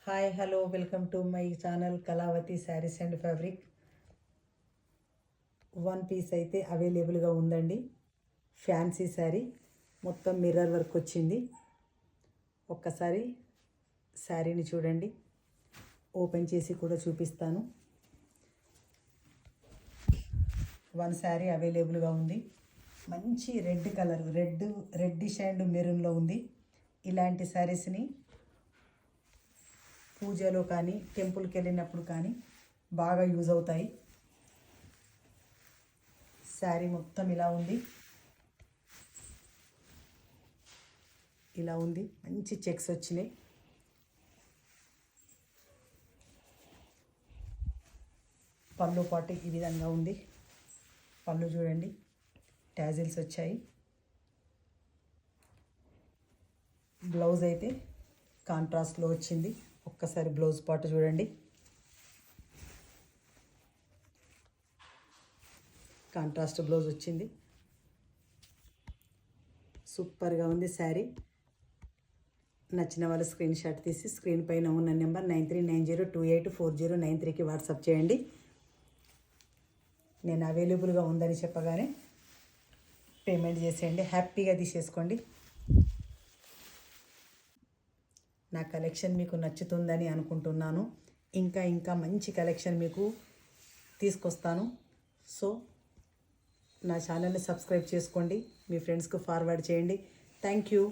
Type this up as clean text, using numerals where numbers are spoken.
Hi hello welcome to my channel Kalavathi sarees and fabric. One piece అయితే అవైలబుల్గా ఉందండి. Fancy sari మొత్తం మిర్రర్ వర్క్ వచ్చింది. ఒక్కసారి శారీని చూడండి, ఓపెన్ చేసి కూడా చూపిస్తాను. వన్ శారీ అవైలబుల్గా ఉంది. మంచి రెడ్ కలర్, రెడ్డిష్ అండ్ మెరూన్లో ఉంది. ఇలాంటి శారీస్ని పూజలో కానీ టెంపుల్కి వెళ్ళినప్పుడు కానీ బాగా యూజ్ అవుతాయి. శారీ మొత్తం ఇలా ఉంది, మంచి చెక్స్ వచ్చినాయి. పళ్ళు పాటు ఈ విధంగా ఉంది. పళ్ళు చూడండి, టాజిల్స్ వచ్చాయి. బ్లౌజ్ అయితే కాంట్రాస్ట్లో వచ్చింది. ఒక్కసారి బ్లౌజ్ పార్ట్ చూడండి, కాంట్రాస్ట్ బ్లౌజ్ వచ్చింది. సూపర్గా ఉంది శారీ. నచ్చిన వాళ్ళు స్క్రీన్ షాట్ తీసి స్క్రీన్ పైన ఉన్న నెంబర్ 9390284093కి వాట్సాప్ చేయండి. నేను అవైలబుల్గా ఉందని చెప్పగానే పేమెంట్ చేసేయండి, హ్యాపీగా తీసేసుకోండి. నా కలెక్షన్ మీకు నచ్చుతుందని అనుకుంటున్నాను. ఇంకా మంచి కలెక్షన్ మీకు తీసుకొస్తాను. సో నా ఛానల్ని సబ్స్క్రైబ్ చేసుకోండి, మీ ఫ్రెండ్స్కి ఫార్వర్డ్ చేయండి. Thank you.